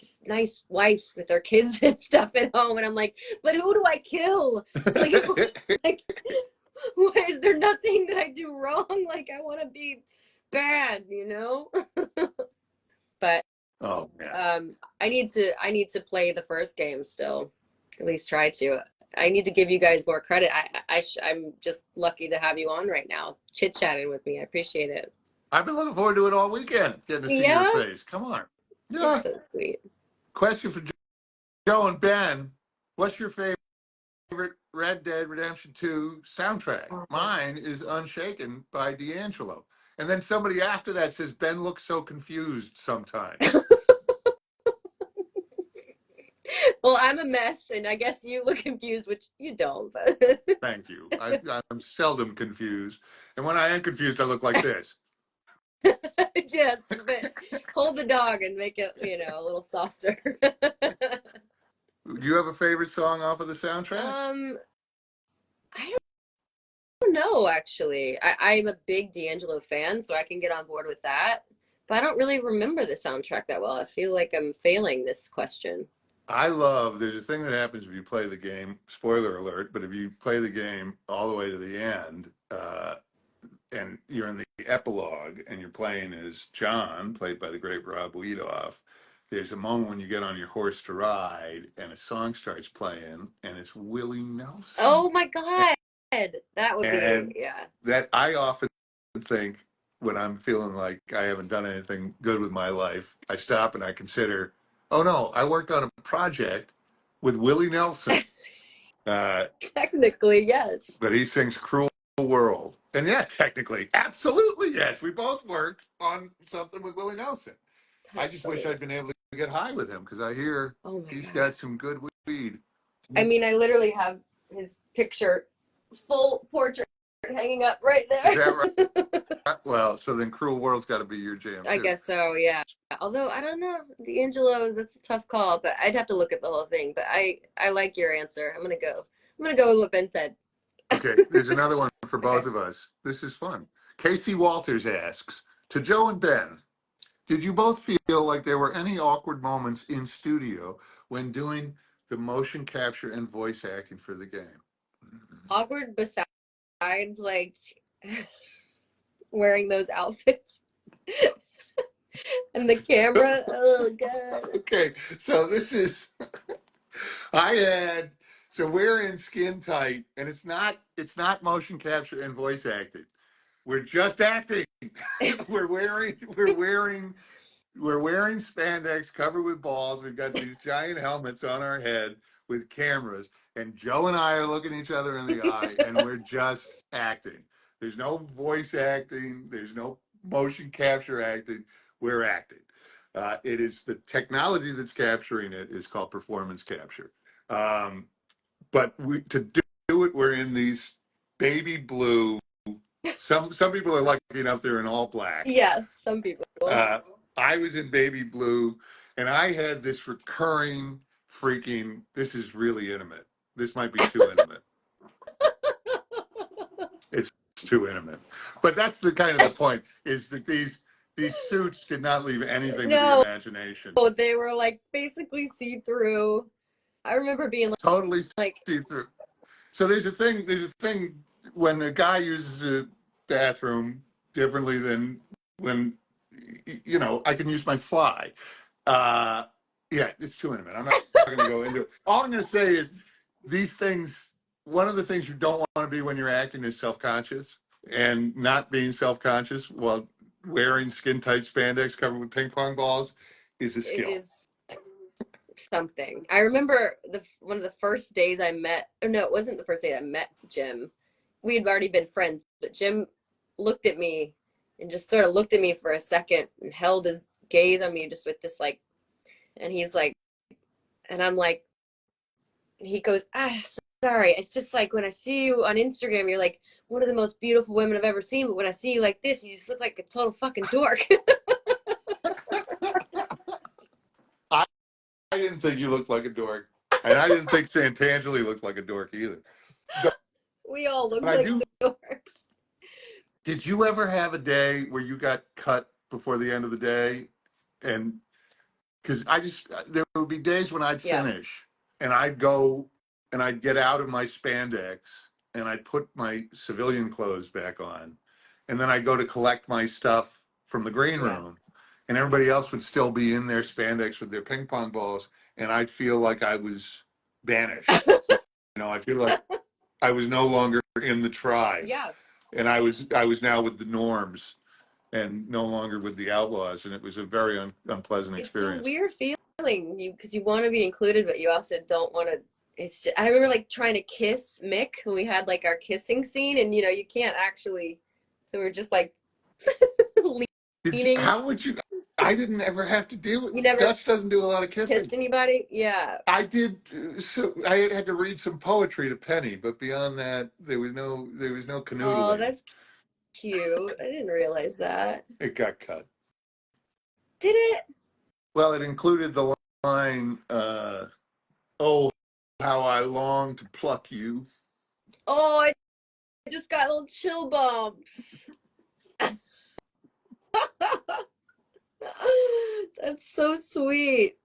this nice wife with their kids and stuff at home, and I'm like, but who do I kill? Like, why is there nothing that I do wrong? Like, I want to be bad, But
Oh man.
I need to play the first game still, at least try to. I need to give you guys more credit. I'm just lucky to have you on right now, chit chatting with me. I appreciate it.
I've been looking forward to it all weekend, getting to see your face. Come on.
You're
Yeah.
so sweet.
Question for Joe and Ben. What's your favorite Red Dead Redemption 2 soundtrack? Mine is Unshaken by D'Angelo. And then somebody after that says, Ben looks so confused sometimes.
Well, I'm a mess, and I guess you look confused, which you don't. But
Thank you. I'm seldom confused. And when I am confused, I look like this.
just a bit. Hold the dog and make it, a little softer.
Do you have a favorite song off of the soundtrack?
I don't know, actually. I'm a big D'Angelo fan, so I can get on board with that. But I don't really remember the soundtrack that well. I feel like I'm failing this question.
There's a thing that happens if you play the game, spoiler alert, but if you play the game all the way to the end, and you're in the epilogue and you're playing as John, played by the great Rob Weedoff, there's a moment when you get on your horse to ride and a song starts playing and it's Willie Nelson.
Oh my God. That would be, yeah.
That I often think when I'm feeling like I haven't done anything good with my life, I stop and I consider, oh no, I worked on a project with Willie Nelson.
Technically, yes.
But he sings Cruel World. And yeah, technically, absolutely yes. We both worked on something with Willie Nelson. I just wish I'd been able to get high with him because I hear he's got some good weed.
I mean, I literally have his picture, full portrait hanging up right
Is that
there.
right? Well, so then Cruel World's got to be your jam
I
too.
guess so, yeah. Although I don't know, D'Angelo, that's a tough call, but I'd have to look at the whole thing. But I like your answer. I'm gonna go. I'm gonna go with what Ben said.
Okay, there's another one for both
Okay.
of us. This is fun. Casey Walters asks, to Joe and Ben, did you both feel like there were any awkward moments in studio when doing the motion capture and voice acting for the game?
Awkward besides like wearing those outfits and the camera. Oh god.
Okay, so this is I had so we're in skin tight, and it's not motion capture and voice acting. We're just acting. We're wearing spandex covered with balls. We've got these giant helmets on our head with cameras, and Joe and I are looking each other in the eye, and we're just acting. There's no voice acting. There's no motion capture acting. We're acting. It is the technology that's capturing it is called performance capture. Um, but to do it, we're in these baby blue. Some people are lucky enough they're in all black.
Yeah, some people.
Uh, I was in baby blue, and I had this recurring freaking. This is really intimate. This might be too intimate. It's too intimate, but that's the kind of the point. Is that these suits did not leave anything to the
No,
imagination.
they were like basically see through. I remember being
Totally
like,
see through. So there's a thing. There's a thing when a guy uses a bathroom differently than when I can use my fly. Uh, yeah, it's too intimate. I'm not going to go into it. All I'm going to say is these things. One of the things you don't want to be when you're acting is self-conscious, and not being self-conscious while wearing skin tight spandex covered with ping pong balls is a
it
skill.
is something. I remember one of the first days I met, or no, it wasn't the first day I met Jim. We had already been friends, but Jim looked at me and just sort of looked at me for a second and held his gaze on me just with this like, and he's like, and I'm like, and he goes, sorry. It's just like when I see you on Instagram, you're like one of the most beautiful women I've ever seen. But when I see you like this, you just look like a total fucking dork.
I didn't think you looked like a dork, and I didn't think Santangeli looked like a dork either. But
We all look
I
like
do.
dorks.
Did you ever have a day where you got cut before the end of the day? And because there would be days when I'd
Yeah.
finish and I'd go and I'd get out of my spandex and I'd put my civilian clothes back on. And then I'd go to collect my stuff from the green
Yeah.
room. And everybody else would still be in their spandex with their ping pong balls. And I'd feel like I was banished. I feel like I was no longer in the tribe.
Yeah.
And I was now with the norms and no longer with the outlaws, and it was a very unpleasant
It's a
experience.
weird feeling because you want to be included, but you also don't want to. It's just, I remember like trying to kiss Mick when we had like our kissing scene, and you can't actually. So we're just like leaning.
How would you? I didn't ever have to deal with.
You never
Dutch doesn't do a lot of
kissed
kissing.
anybody? Yeah.
I did. So I had to read some poetry to Penny, but beyond that, there was no
Oh,
canoodling.
that's cute. I didn't realize that.
It got cut.
Did it?
Well, it included the line, "Oh, how I long to pluck you."
Oh, I just got little chill bumps. That's so sweet.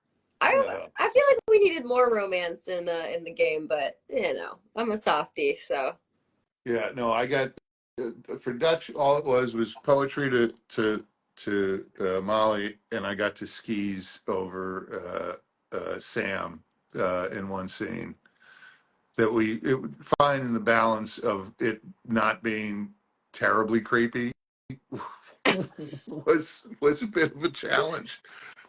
I I feel like we needed more romance in the game, but I'm a softie, so
Yeah, no, I got for Dutch. All it was poetry to Molly, and I got to skis over Sam in one scene that it would find in the balance of it not being terribly creepy was a bit of a challenge.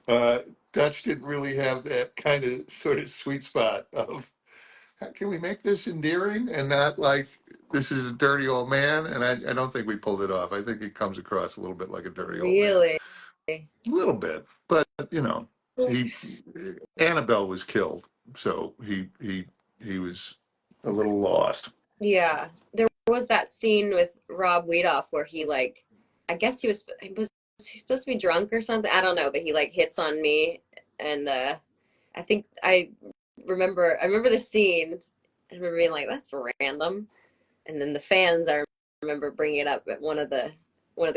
Uh, Dutch didn't really have that kind of sort of sweet spot of how can we make this endearing and not like this is a dirty old man? And I don't think we pulled it off. I think it comes across a little bit like a dirty old man,
really.
a little bit. But he Annabelle was killed, so he was a little lost.
Yeah. There was that scene with Rob Wiedoff where he like, I guess he supposed to be drunk or something. I don't know, but he like hits on me, and I think I remember the scene. I remember being like, that's random. And then the fans, I remember bringing it up at one of the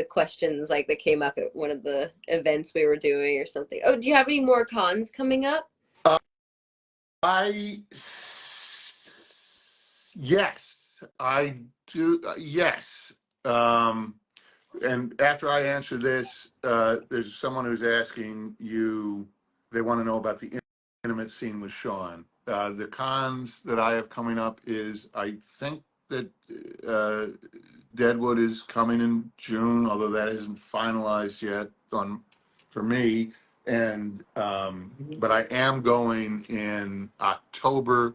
questions like that came up at one of the events we were doing or something. Oh, do you have any more cons coming up?
Uh, I yes, I do. Yes. Um, and after I answer this, there's someone who's asking you. They want to know about the intimate scene with Sean. The cons that I have coming up is I think that Deadwood is coming in June, although that isn't finalized yet on for me. And but I am going in October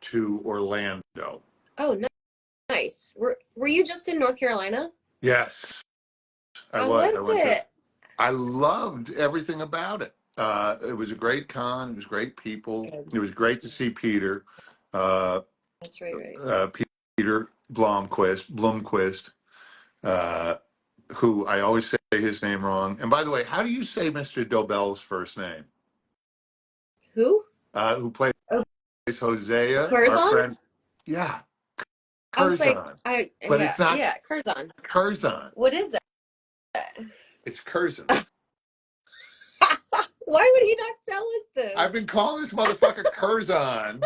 to Orlando.
Oh, nice. Were you just in North Carolina?
Yes, I
How
was. I
was
went to.
it?
I loved everything about it. It was a great con. It was great people.
Good.
It was great to see Peter. Uh,
That's right.
Peter Blomquist, uh, who I always say his name wrong. And by the way, how do you say Mr. Dobell's first name?
Who?
Who plays
Oh,
Hosea, our
Curzon?
friend? Yeah,
I was like,
Curzon. But
yeah,
it's not
yeah, Curzon.
Curzon.
What is that?
It's Curzon.
Why would he not tell us this?
I've been calling this motherfucker Curzon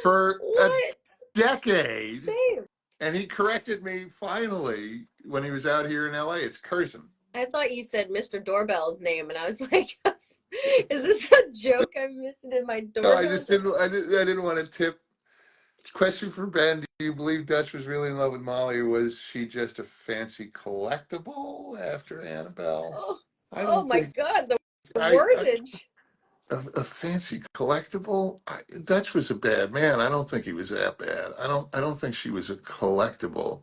for a
What?
decade.
Same.
And he corrected me finally when he was out here in LA. It's Curzon.
I thought you said Mr. Doorbell's name, and I was like, is this a joke I'm missing in my
No,
doorbell?
I didn't want to tip. Question for Ben: do you believe Dutch was really in love with Molly, or was she just a fancy collectible after Annabelle?
Oh,
I
oh
don't
my
think
God, the
I
wordage.
a fancy collectible. Dutch was a bad man. I don't think he was that bad. I don't think she was a collectible.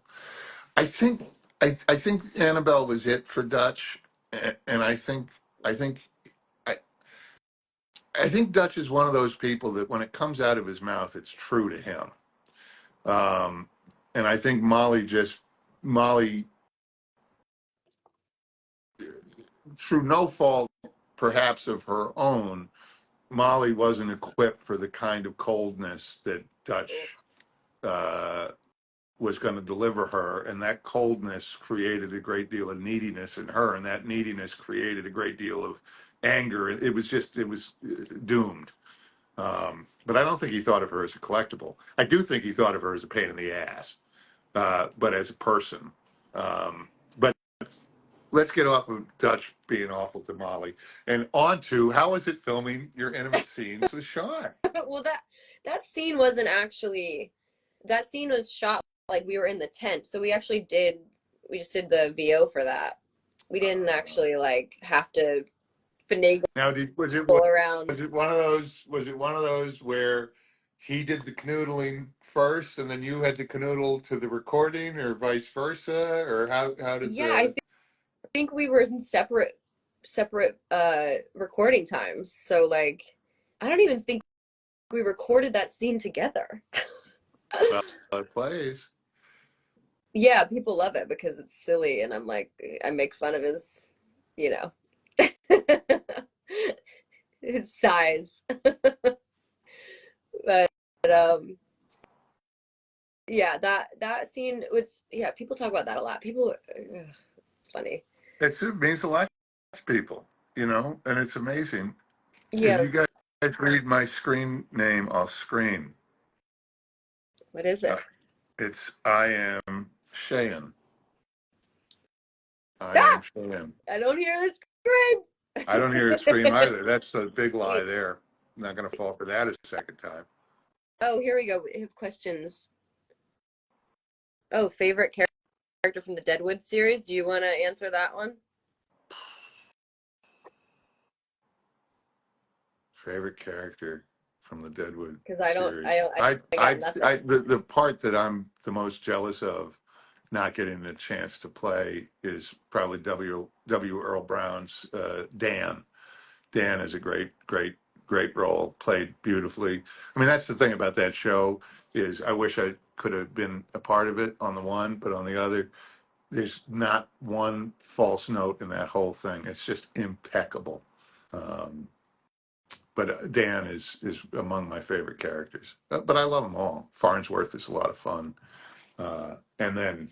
I think I think Annabelle was it for Dutch, and I think I I think Dutch is one of those people that when it comes out of his mouth, it's true to him. Um, and I think Molly, through no fault perhaps of her own, Molly wasn't equipped for the kind of coldness that Dutch uh, was going to deliver her, and that coldness created a great deal of neediness in her, and that neediness created a great deal of anger. It was doomed. But I don't think he thought of her as a collectible. I do think he thought of her as a pain in the ass, but as a person. But let's get off of Dutch being awful to Molly and on to how was it filming your intimate scenes with Sean?
Well, that scene wasn't actually. That scene was shot like we were in the tent, so we just did the VO for that. We didn't actually like have to finagle
Now,
around.
was it one of those? Was it one of those where he did the canoodling first, and then you had to canoodle to the recording, or vice versa, or how did
Yeah, I
the?
think we were in separate recording times. So like I don't even think we recorded that scene together.
Well, it plays.
Yeah, people love it because it's silly and I'm like I make fun of his, you know, his size. But um yeah, that scene was yeah, people talk about that a lot. People ugh, it's funny.
It means a lot to people, and it's amazing. If
Yeah,
you guys read my screen name, I'll screen.
what is
Uh,
it?
it's I am Cheyenne. I
Ah!
am Cheyenne.
I don't hear the scream.
I don't hear it scream either. That's a big lie there. I'm not going to fall for that a second time.
Oh, here we go. We have questions. Oh, favorite character from the Deadwood series. Do you want to answer that one?
Favorite character from the Deadwood
Because
series.
I got nothing.
The part that I'm the most jealous of not getting a chance to play is probably W. Earl Brown's Dan. Dan is a great great role, played beautifully. I mean, that's the thing about that show is I wish I could have been a part of it on the one, but on the other, there's not one false note in that whole thing. It's just impeccable. Um, but Dan is among my favorite characters. But I love them all. Farnsworth is a lot of fun. And then